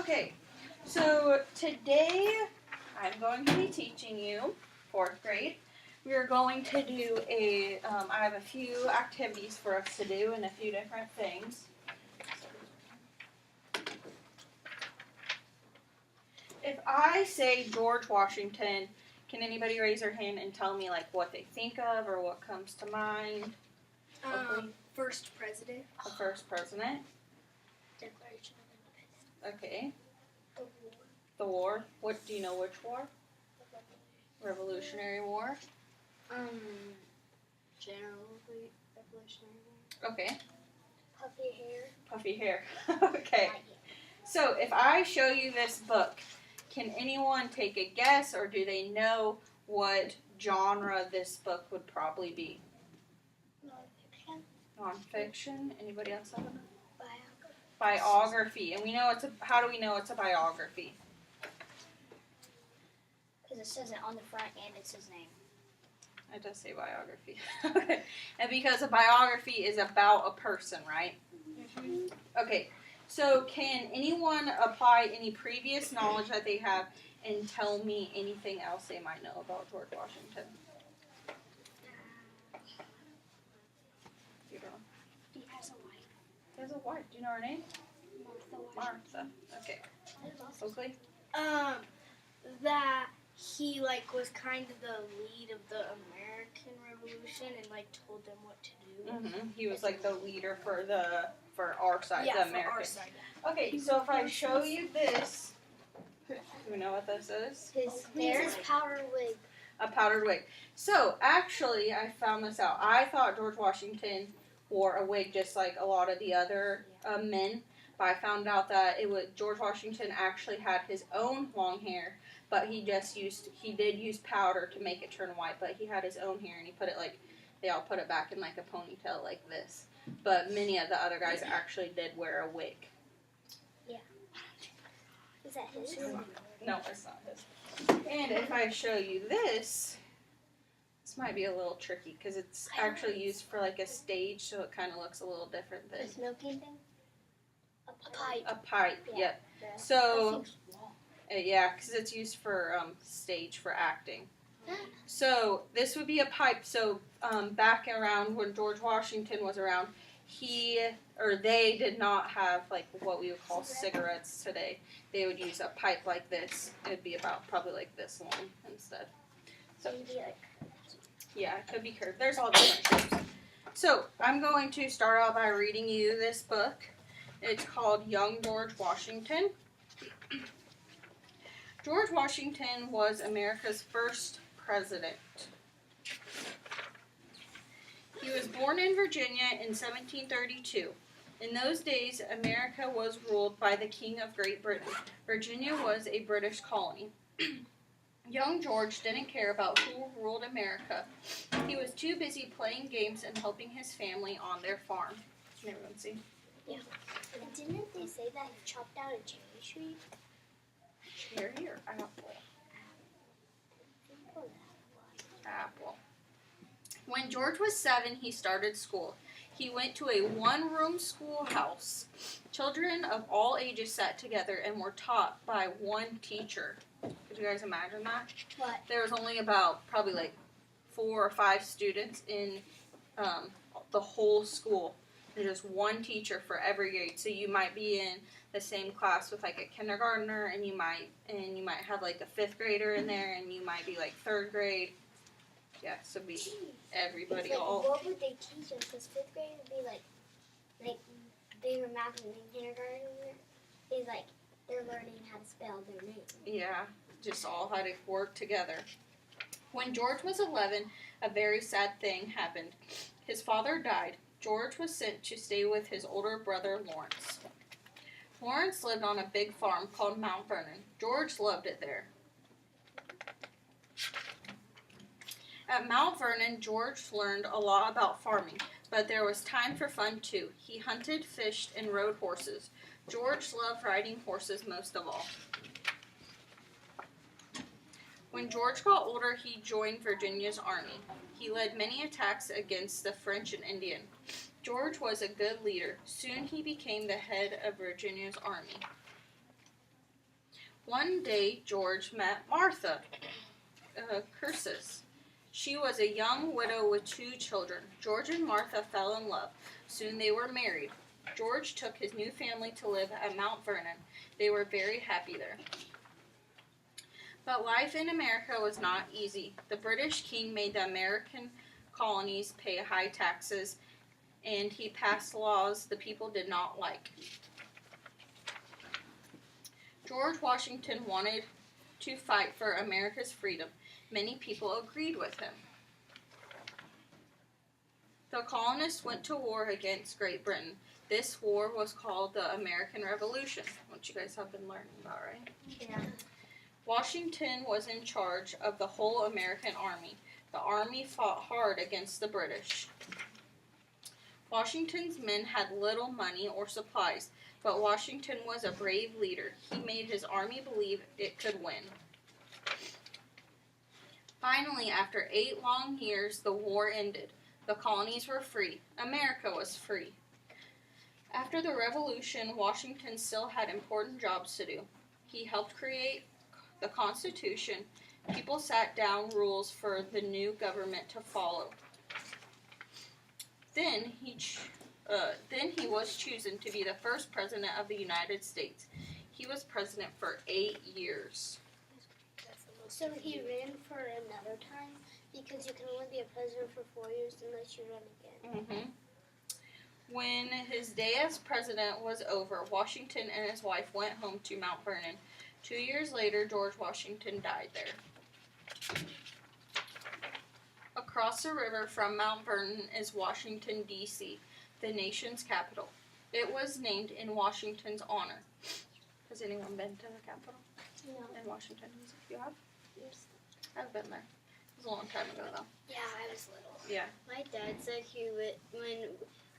Okay, so today I'm going to be teaching you 4th grade. We are going to do I have a few activities for us to do and a few different things. If I say George Washington, can anybody raise their hand and tell me like what they think of or what comes to mind? First president. The first president. Declaration of Independence. Okay. The war. The war. What do you know? Which war? The Revolutionary War. General Revolutionary War. Okay. Puffy hair. Puffy hair. Okay. So if I show you this book, can anyone take a guess or do they know what genre this book would probably be? Non-fiction. Non-fiction? Anybody else have a Biography. biography? And we know how do we know it's a biography? Because it says it on the front and it says name. It does say biography. And because a biography is about a person, right? Mm-hmm. Okay. So can anyone apply any previous knowledge that they have and tell me anything else they might know about George Washington? You don't. He has a wife. He has a wife. Do you know her name? Martha. Okay. Oakley? That he was kind of the lead of the American Revolution and told them what to do. Mm-hmm. He was the leader for our side, the American. For our side. Okay, so if I show you this, do you know what this is? His powder wig. A powdered wig. So actually, I found this out. I thought George Washington wore a wig just like a lot of the other men, but I found out that George Washington actually had his own long hair, but he did use powder to make it turn white, but he had his own hair and he put it they all put it back in a ponytail like this. But many of the other guys actually did wear a wig. Yeah. Is that his? No, it's not his. And if I show you this might be a little tricky because it's actually used for a stage, so it kind of looks a little different than The smoking thing? A pipe. a pipe. Yeah. Yep. So yeah, because it's used for stage for acting. So this would be a pipe. So back around when George Washington was around, they did not have what we would call cigarettes today. They would use a pipe like this. It would be about probably this long instead. So yeah, it could be curved. There's all different shapes. So I'm going to start out by reading you this book. It's called Young George Washington. George Washington was America's first president. He was born in Virginia in 1732. In those days, America was ruled by the King of Great Britain. Virginia was a British colony. Young George didn't care about who ruled America. He was too busy playing games and helping his family on their farm. Can everyone see? Yeah. And didn't they say that he chopped down a cherry tree? Cherry or apple? Apple. When George was 7, he started school. He went to a one-room schoolhouse. Children of all ages sat together and were taught by one teacher. Could you guys imagine that? What? There was only about probably 4 or 5 students in the whole school. There's just one teacher for every grade. So you might be in the same class with a kindergartner, and you might have a 5th grader in there, and you might be 3rd grade. Yeah, so be everybody all. What would they teach us? Because 5th grade would be they were math and kindergarten. They're learning how to spell their name. Yeah, just all how to work together. When George was 11, a very sad thing happened. His father died. George was sent to stay with his older brother, Lawrence. Lawrence lived on a big farm called Mount Vernon. George loved it there. At Mount Vernon, George learned a lot about farming, but there was time for fun too. He hunted, fished, and rode horses. George loved riding horses most of all. When George got older, he joined Virginia's army. He led many attacks against the French and Indian. George was a good leader. Soon he became the head of Virginia's army. One day, George met Martha Curtis. She was a young widow with 2 children. George and Martha fell in love. Soon they were married. George took his new family to live at Mount Vernon. They were very happy there. But life in America was not easy. The British king made the American colonies pay high taxes, and he passed laws the people did not like. George Washington wanted to fight for America's freedom. Many people agreed with him. The colonists went to war against Great Britain. This war was called the American Revolution, which you guys have been learning about, right? Yeah. Washington was in charge of the whole American army. The army fought hard against the British. Washington's men had little money or supplies, but Washington was a brave leader. He made his army believe it could win. Finally, after 8 long years, the war ended. The colonies were free. America was free. After the Revolution, Washington still had important jobs to do. He helped create the Constitution. People sat down rules for the new government to follow. Then he was chosen to be the first president of the United States. He was president for 8 years. So he ran for another time because you can only be a president for 4 years unless you run again. When his day as president was over, Washington and his wife went home to Mount Vernon. 2 years later, George Washington died there. Across the river from Mount Vernon is Washington, D.C., the nation's capital. It was named in Washington's honor. Has anyone been to the Capitol? No. In Washington? You have? Yes. I've been there. It was a long time ago, though. Yeah, I was little. Yeah. My dad said he would when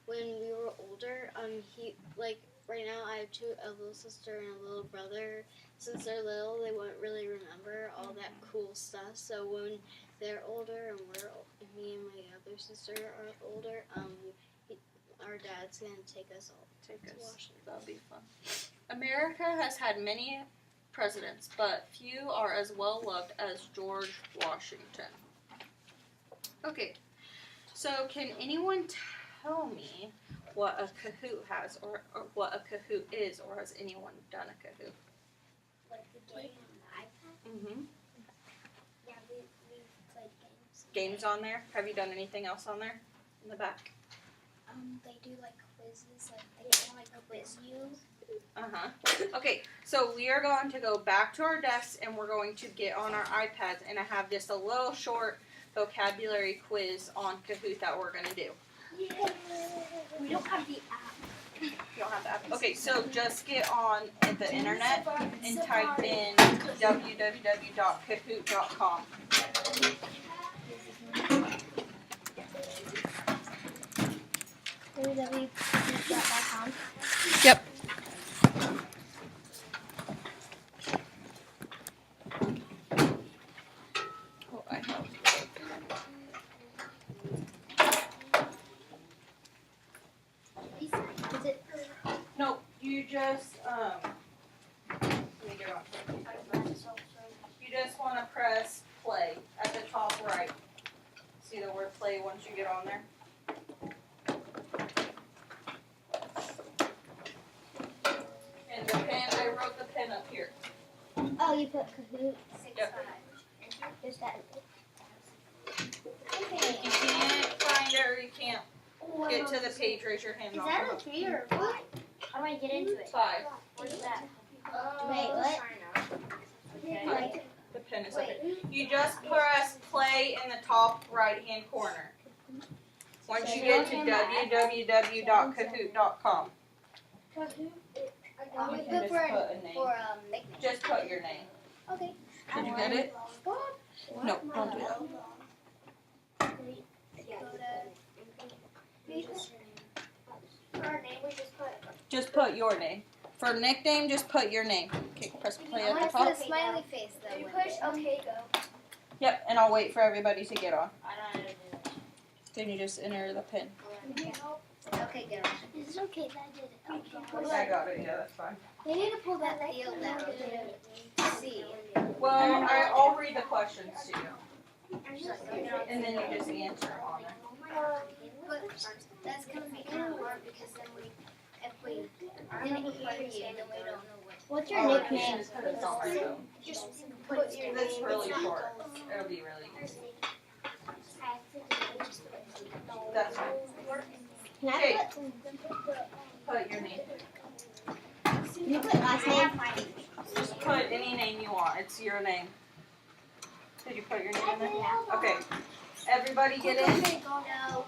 we were older. He right now I have a little sister and a little brother. Since they're little, they won't really remember all that cool stuff. So when they're older and me and my other sister are older, our dad's gonna take us all to Washington. That'll be fun. America has had many presidents, but few are as well loved as George Washington. Okay, so can anyone tell me what a Kahoot has, or what a Kahoot is, or has anyone done a Kahoot? Like the game on the iPad? Mm-hmm. Yeah, we played games. Games on there? Have you done anything else on there? In the back? They do like quizzes, like they want to quiz you. Uh-huh. Okay, so we are going to go back to our desks and we're going to get on our iPads, and I have just a little short vocabulary quiz on Kahoot that we're going to do. Yeah. We don't have the app. You don't have the app? Okay, so just get on the internet and type in www.kahoot.com. www.kahoot.com. Yep. Oh, I have. Is it? Nope, you just, let me get on. You just want to press play at the top right. See the word play once you get on there? And the pen, I wrote the pen up here. Oh, you put Kahoot. Yep. Is that? If you can't find it or you can't get to the page, raise your hand. Is and that I'll a 3 or a 5? How do I get into it? 5. What is that? Wait, what? Okay. The pen is up here. You just press play in the top right-hand corner. Once you get to www.kahoot.com. We You can put just for put a name. nickname. Just put your name. Okay. Did you get it? No, don't do that. For our name, we just put. Just put your name. For nickname, just put your name. Okay, press play at the I top. want to put a smiley face though. You push OK, go. Yep, and I'll wait for everybody to get on. I don't know how to do that. Then you just enter the pin. Okay, go. Is it okay that I did it? Okay. I got it, yeah, that's fine. They need to pull that field down to see. Well, I'll read the questions to you, and then you just answer on it. But that's gonna be kind of hard because then if we didn't hear you, then we don't know what. What's your nickname? Just put it on my phone. Just put your name. It's really short. It'll be really easy. That's fine. Can I Okay. put Put your name. Can you put last name? Just put any name you want. It's your name. Did you put your name in there? Okay. Everybody get in? No.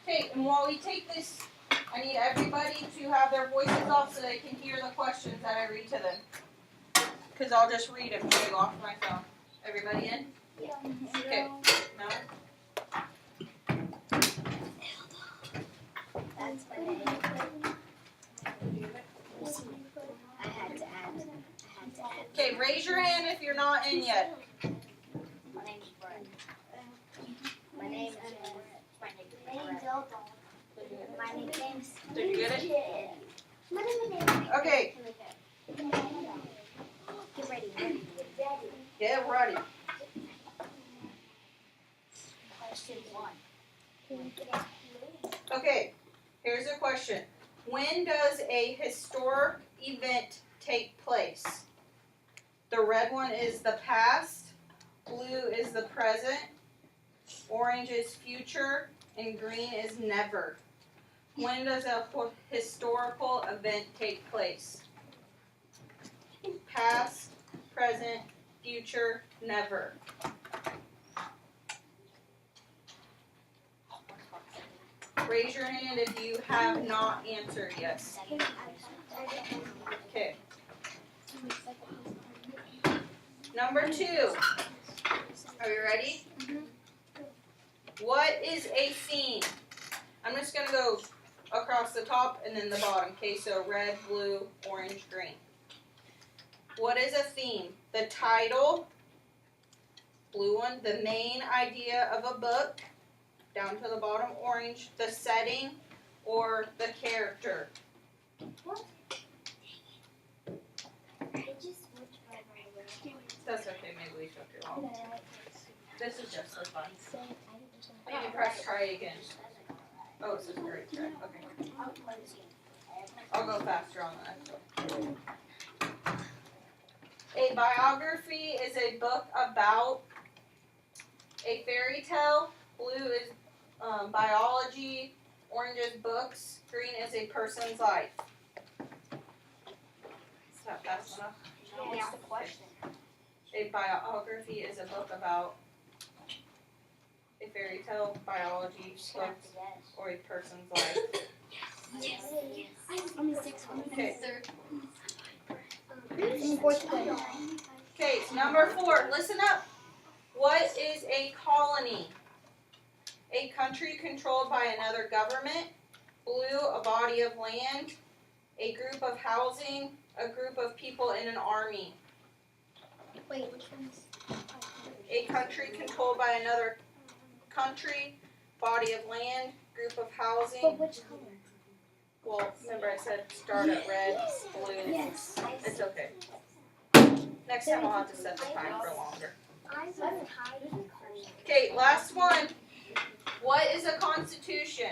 Okay, and while we take this, I need everybody to have their voices off so they can hear the questions that I read to them. Because I'll just read them to you off my phone. Everybody in? Yeah. Okay. No? That's my name. I had to add. Okay, raise your hand if you're not in yet. My name's Brett. My name's Elton. My nickname's Did you get it? Kid. Okay, Get ready. get ready. Question 1. Okay, here's a question. When does a historic event take place? The red one is the past, blue is the present, orange is future, and green is never. When does a historical event take place? Past, present, future, never. Raise your hand if you have not answered yet. Okay. Number 2. Are you ready? What is a theme? I'm just going to go across the top and then the bottom. Okay, so red, blue, orange, green. What is a theme? The title, blue one, the main idea of a book, down to the bottom, orange, the setting, or the character. That's okay, maybe we took too long. This is just for fun. Maybe press try again. Oh, this is great. Try. Okay. I'll go faster on the next one. A biography is a book about a fairy tale. Blue is biology. Orange is books. Green is a person's life. Is that fast enough? What's the question? A biography is a book about a fairy tale, biology, books, or a person's life. Yes. Okay. Fourth grade. Okay, number 4. Listen up. What is a colony? A country controlled by another government. Blue, a body of land. A group of housing. A group of people in an army. Wait, which one's? A country controlled by another country. Body of land. Group of housing. But which color? Well, remember I said start at red, blue. Yes. It's okay. Next time I'll have to set the time for longer. Okay, last one. What is a constitution?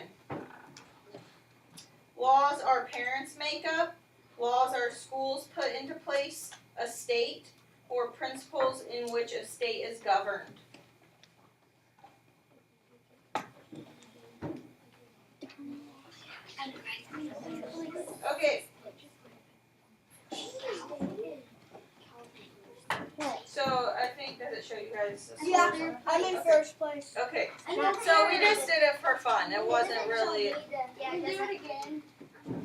Laws our parents make up, laws our schools put into place, a state, or principles in which a state is governed. Okay. So I think, does it show you guys the scores? I'm in first place. Okay, so we just did it for fun. It wasn't really, Yeah, do it again.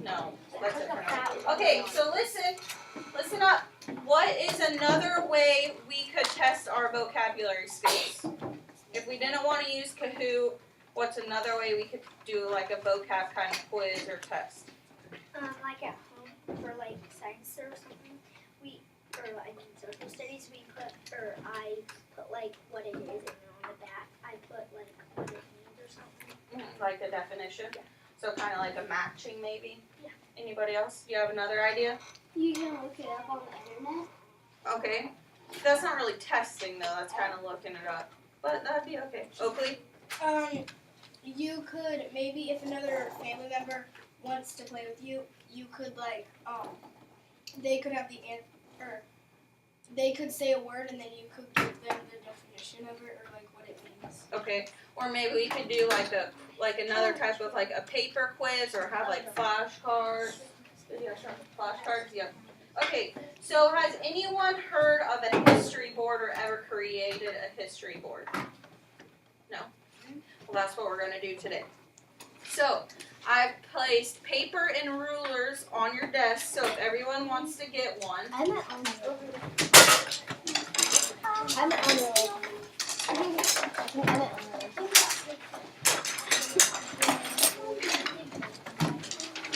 no, that's it for now. Okay, so listen up. What is another way we could test our vocabulary skills? If we didn't want to use Kahoot, what's another way we could do like a vocab kind of quiz or test? Like at home for like science or something, social studies, I put like what it is, and then on the back I put like what it means or something. Like a definition? So kind of like a matching maybe? Yeah. Anybody else? Do you have another idea? You can look it up on the internet. Okay. That's not really testing though, that's kind of looking it up. But that'd be okay. Oakley? You could maybe if another family member wants to play with you, you could like they could have or they could say a word and then you could give them the definition of it or like what it means. Okay. Or maybe we could do like another type of like a paper quiz or have like flashcards. Flashcards, yep. Okay, so has anyone heard of a history board or ever created a history board? No? Well, that's what we're going to do today. So, I've placed paper and rulers on your desk, so if everyone wants to get one. I'm not on it. I'm not on it. I'm not on it.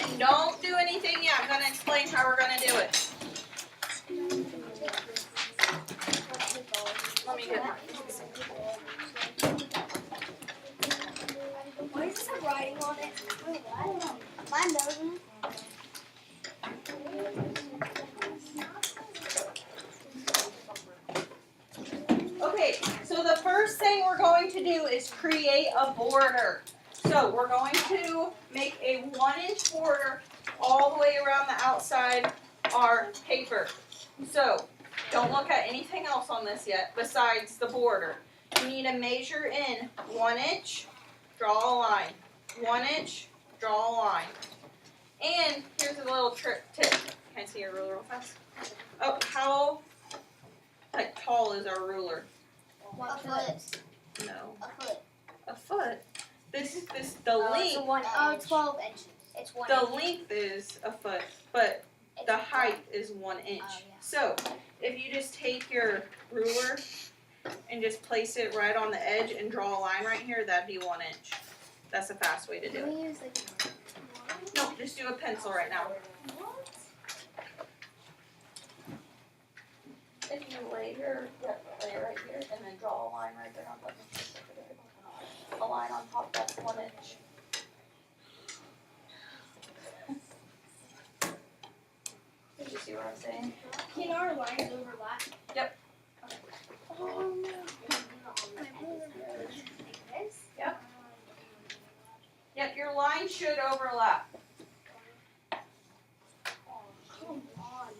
And don't do anything yet. I'm going to explain how we're going to do it. Let me get mine. Why does this have writing on it? I don't know. Mine doesn't. Okay, so the first thing we're going to do is create a border. So we're going to make a 1-inch border all the way around the outside our paper. So don't look at anything else on this yet besides the border. You need to measure in 1 inch, draw a line. 1 inch, draw a line. And here's a little tip. Can I see your ruler real fast? Oh, how tall is our ruler? A foot. No. A foot. A foot. The It's length. 12 inches. It's 1 The inch. length is a foot, but It's the height is 1 inch. Oh, yeah. So if you just take your ruler and just place it right on the edge and draw a line right here, that'd be 1 inch. That's a fast way to do Can it. we use like No, just do a pencil right now. If you lay it right here and then draw a line right there on top of it. A line on top, that's 1 inch. Did you see what I'm saying? Can our lines overlap? Oh no. Yep, your line should overlap. Come on.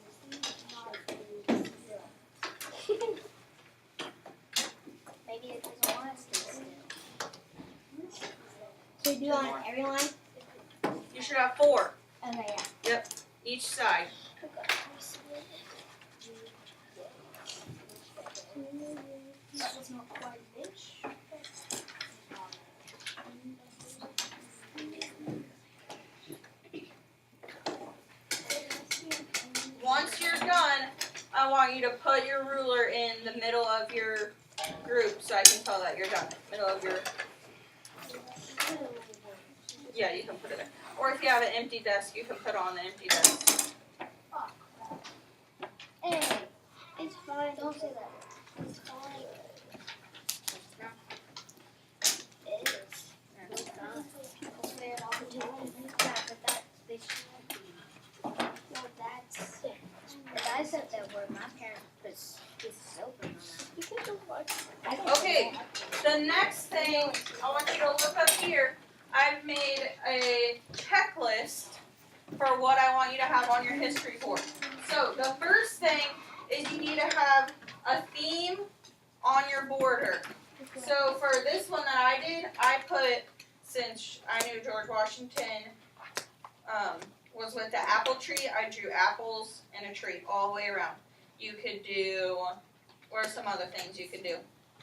Maybe it doesn't want us to stay still. So you do it on every line? You should have 4 Okay, yeah. each side. That was not quite an inch. Once you're done, I want you to put your ruler in the middle of your group so I can tell that you're done. Middle of your, yeah, you can put it there. Or if you have an empty desk, you can put on the empty desk. Hey, it's fine. Don't say that. It's fine. It is. People say it all the time. Yeah, but that they shouldn't be. No, that's. But I said that word. My parents put soap in my mouth. Okay, the next thing, I want you to look up here. I've made a checklist for what I want you to have on your history board. So the first thing is you need to have a theme on your border. So for this one that I did, I put, since I knew George Washington was with the apple tree, I drew apples and a tree all the way around. You could do, what are some other things you could do?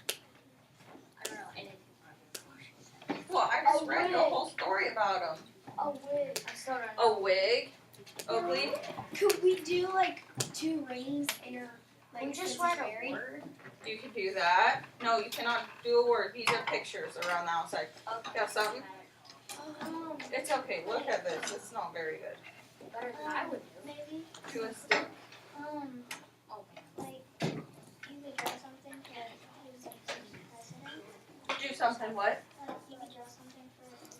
I don't know anything about it. Well, I just read the whole story about him. A wig. I still don't know. A wig? Oakley? Could we do like 2 rings in her like We just Princess write Mary? a word. You can do that. No, you cannot do a word. These are pictures around the outside. Okay. Got something? Um, It's okay. Look at this. It's not very good. better than I would do. Maybe. Do a stick. Like, you could draw something for his president. Do something what? You could draw something for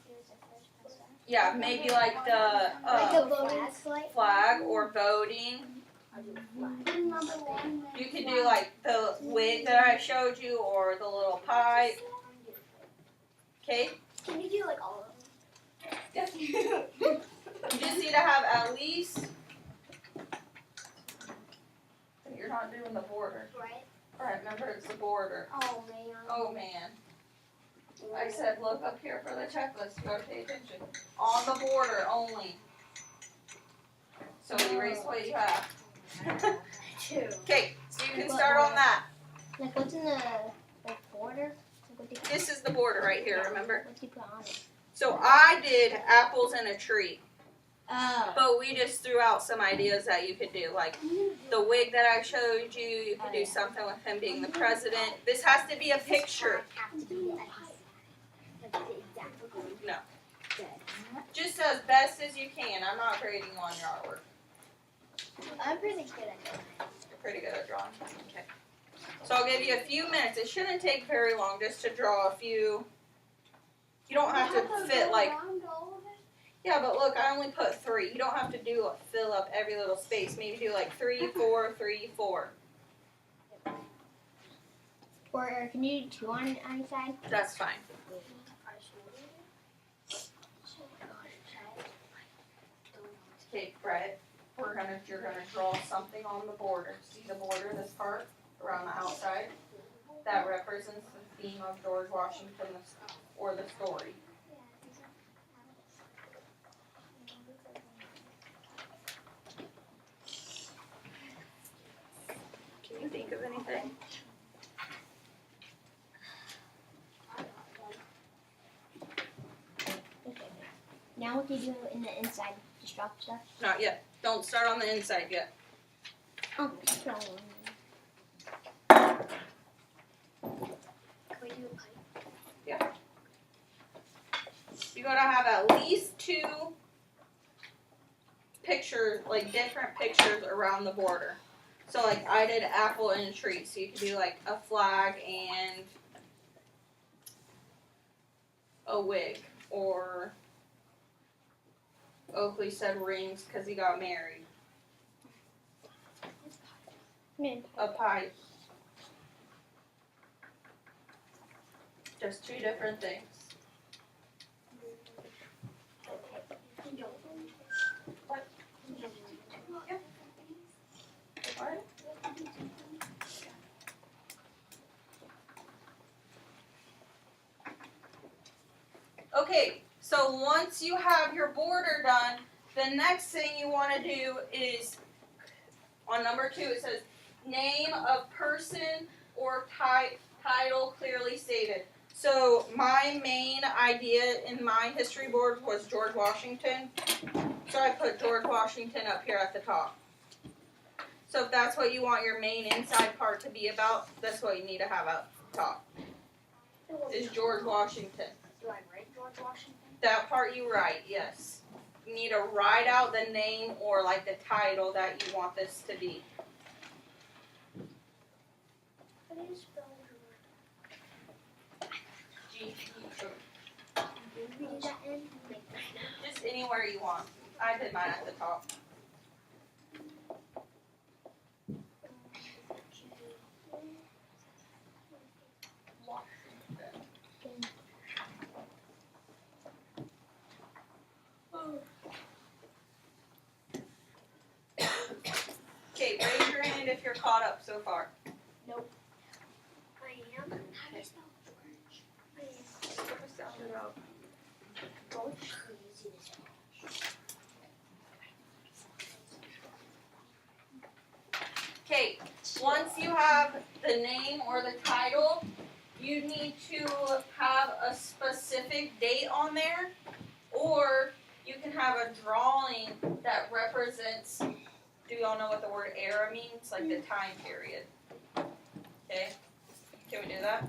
Yeah, maybe like the Like a voting flag or voting. Number one. You could do like the wig that I showed you or the little pipe. Okay? Can you do like all of them? Yes. You just need to have at least. You're not doing the border. Right? Alright, remember it's the border. Oh man. Oh man. I said look up here for the checklist. You gotta pay attention. On the border only. So erase what you have. Two. Okay, so you can start on that. Like what's in the border? Like what do you This is the border right here, remember? what do you put on it? So I did apples and a tree. Oh. But we just threw out some ideas that you could do. Like the wig that I showed you, you could do something with him being the president. This has to be a picture. No. Just as best as you can. I'm not grading on your artwork. I'm pretty good at it. You're pretty good at drawing. Okay. So I'll give you a few minutes. It shouldn't take very long just to draw a few. You don't have to fit like. Yeah, but look, I only put 3. You don't have to do fill up every little space. Maybe do like 3, 4, 3, 4. Or can you do 2 on each side? That's fine. Okay, Brett. You're gonna draw something on the border. See the border, this part around the outside? That represents the theme of George Washington or the story. Can you think of anything? Okay. Now what do you do in the inside? Just drop stuff? Not yet. Don't start on the inside yet. Oh, just draw one. Can we do a pipe? You gotta have at least 2 pictures, like different pictures around the border. So like I did apple and a tree, so you could do like a flag and a wig, or Oakley said rings because he got married. A pipe. Just 2 different things. What? Okay, so once you have your border done, the next thing you want to do is, on number 2, it says, name of person or title clearly stated. So my main idea in my history board was George Washington. So I put George Washington up here at the top. So if that's what you want your main inside part to be about, that's what you need to have up top. Is George Washington. Do I write George Washington? That part you write, yes. You need to write out the name or like the title that you want this to be. How do you spell Just anywhere you want. I did mine at the top. Okay, raise your hand if you're caught up so far. I am. How do you spell George? Okay, once you have the name or the title, you need to have a specific date on there, or you can have a drawing that represents, do y'all know what the word era means? Like the time period. Okay, can we do that?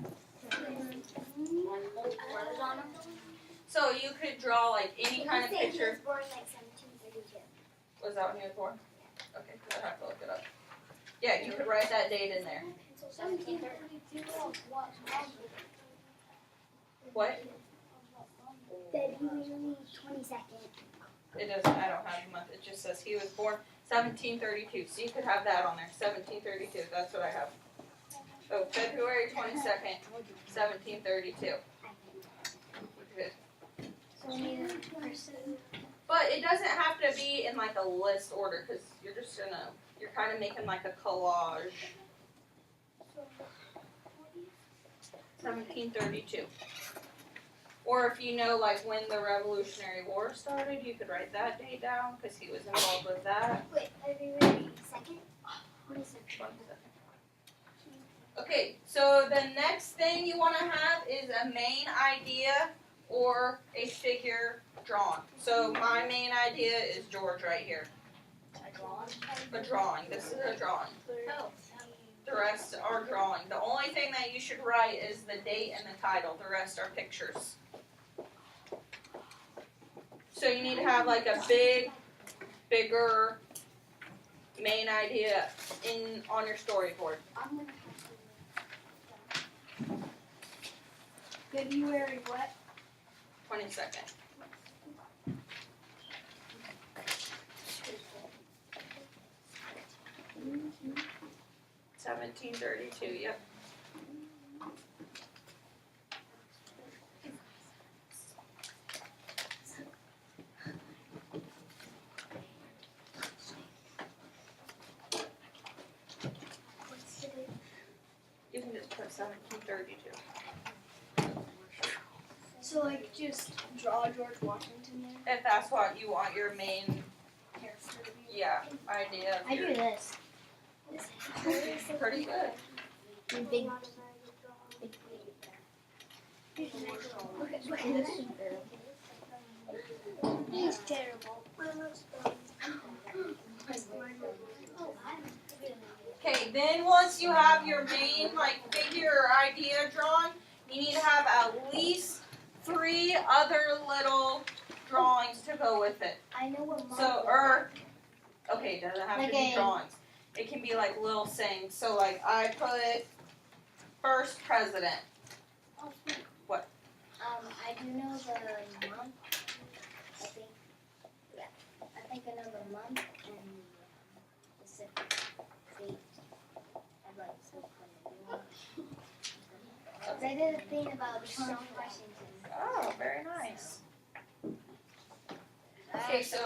So you could draw like any kind of picture. Born like 1732. Was that when you were born? Okay, I'd have to look it up. Yeah, you could write that date in there. 1732. What? February 22nd. It doesn't, I don't have the month, it just says he was born 1732, so you could have that on there, 1732, that's what I have. Oh, February 22nd, 1732. Good. So we need a person. But it doesn't have to be in like a list order, because you're kind of making like a collage. 1732. Or if you know like when the Revolutionary War started, you could write that date down, because he was involved with that. Wait, February 2nd? 22nd. Okay, so the next thing you want to have is a main idea or a figure drawn. So my main idea is George right here. A drawing. This is a drawing. Oh. The rest are drawing. The only thing that you should write is the date and the title. The rest are pictures. So you need to have like a bigger main idea on your storyboard. I'm gonna February what? 22nd. have 1732, yep. You can just put 1732. So like just draw George Washington there. If that's what you want your main, Character to be. yeah, idea of I do your, this. pretty good. Big. Look at this. He's terrible. Okay, then once you have your main like figure or idea drawn, you need to have at least 3 other little drawings to go with it. I know what Okay, it doesn't have Like to be a- drawings. It can be like little sayings. So like I put first president. What? I do know the month. I think. Yeah. I think I know the month and the specific date. I'd like to put it. I did a thing about George Washington. Oh, very nice. Okay, so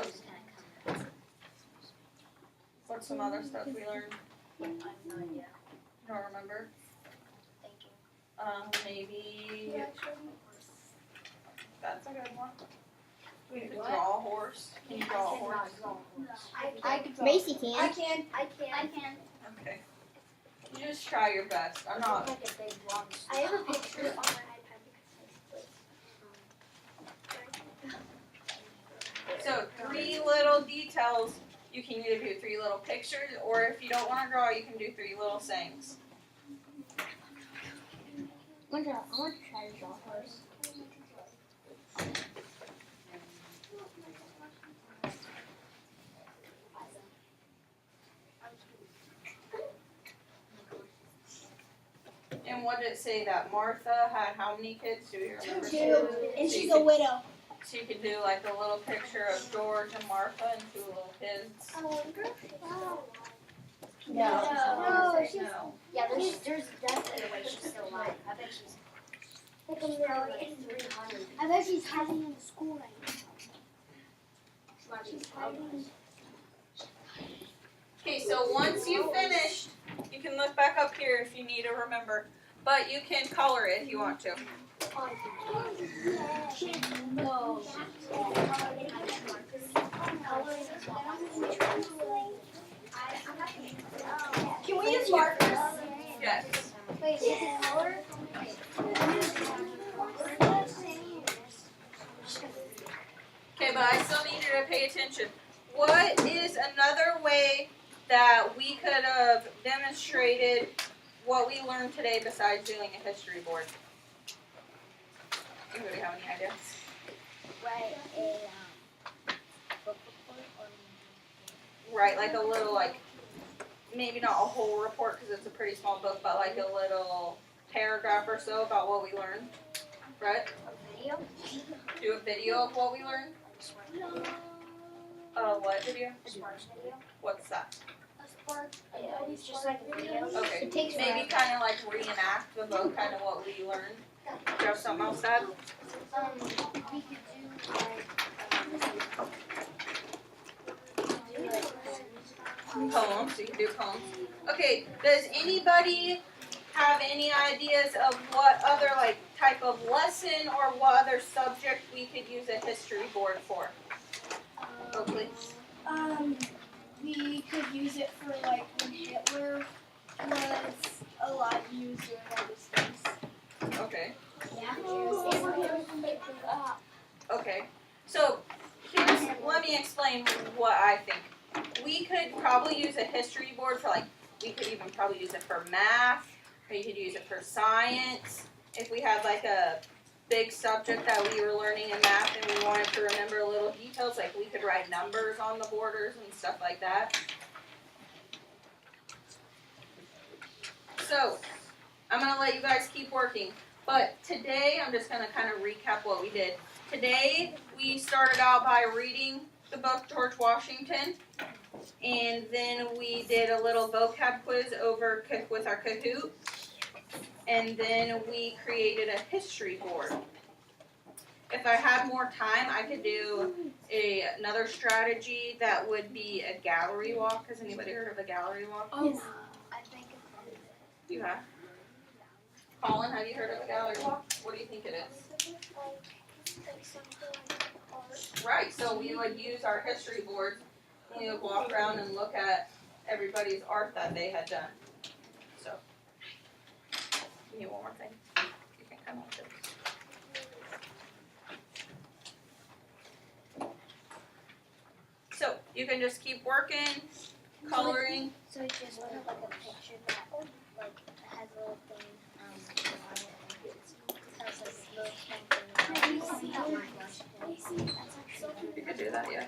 what's some other stuff we learned? I have no idea. You don't remember? Thank you. Maybe that's a good one. We could draw a horse. Can you draw a horse? I could draw. Macy can. I can. I can. Okay. You just try your best. I'm not. I have a picture on my iPad So 3 little details. You can either do 3 little pictures, or if you don't want to draw, you can do 3 little sayings. I want to try to draw first. And what did it say that Martha had how many kids? Do you remember? 2, and So she's you a could- widow. So you could do like a little picture of George and Martha and 2 little kids. No, she's. No. Yeah, there's definitely a way she's still alive. I bet she's. Probably like 300. I bet she's hiding in the school right now. She's hiding. Okay, so once you finished, you can look back up here if you need to remember. But you can color it if you want to. No. Can we use markers? Yes. Wait, is it color? Okay, but I still need you to pay attention. What is another way that we could have demonstrated what we learned today besides doing a history board? Anybody have any ideas? Write a book report or. Right, like a little, like, maybe not a whole report because it's a pretty small book, but like a little paragraph or so about what we learned, right? A video? Do a video of what we learned? What video? What's that? Yeah, it's just like a video. Okay. It takes Maybe kind of like reenact the book, kind of what we learned. Do you have something else to add? We could do like Poems. You can do poems. Okay. Does anybody have any ideas of what other like type of lesson or what other subject we could use a history board for? Oh, please. We could use it for like when Hitler was alive, used during all these things. Okay. yeah. Okay. So let me explain what I think. We could probably use a history board for like, we could even probably use it for math, or you could use it for science. If we had like a big subject that we were learning in math and we wanted to remember little details, like we could write numbers on the borders and stuff like that. So, I'm going to let you guys keep working. But today, I'm just going to kind of recap what we did. Today, we started out by reading the book George Washington. And then we did a little vocab quiz over with our Kahoot. And then we created a history board. If I had more time, I could do another strategy that would be a gallery walk. Has anybody heard of a gallery walk? Oh, I think You have. Colin, have you heard of a gallery walk? What do you think it is? like something like art. Right, so we would use our history boards and we would walk around and look at everybody's art that they had done. So, give me one more thing. You can come with it. So, you can just keep working, coloring. So it's just kind of like a picture that like has a little thing on it. It has a little something. You can do that, yeah.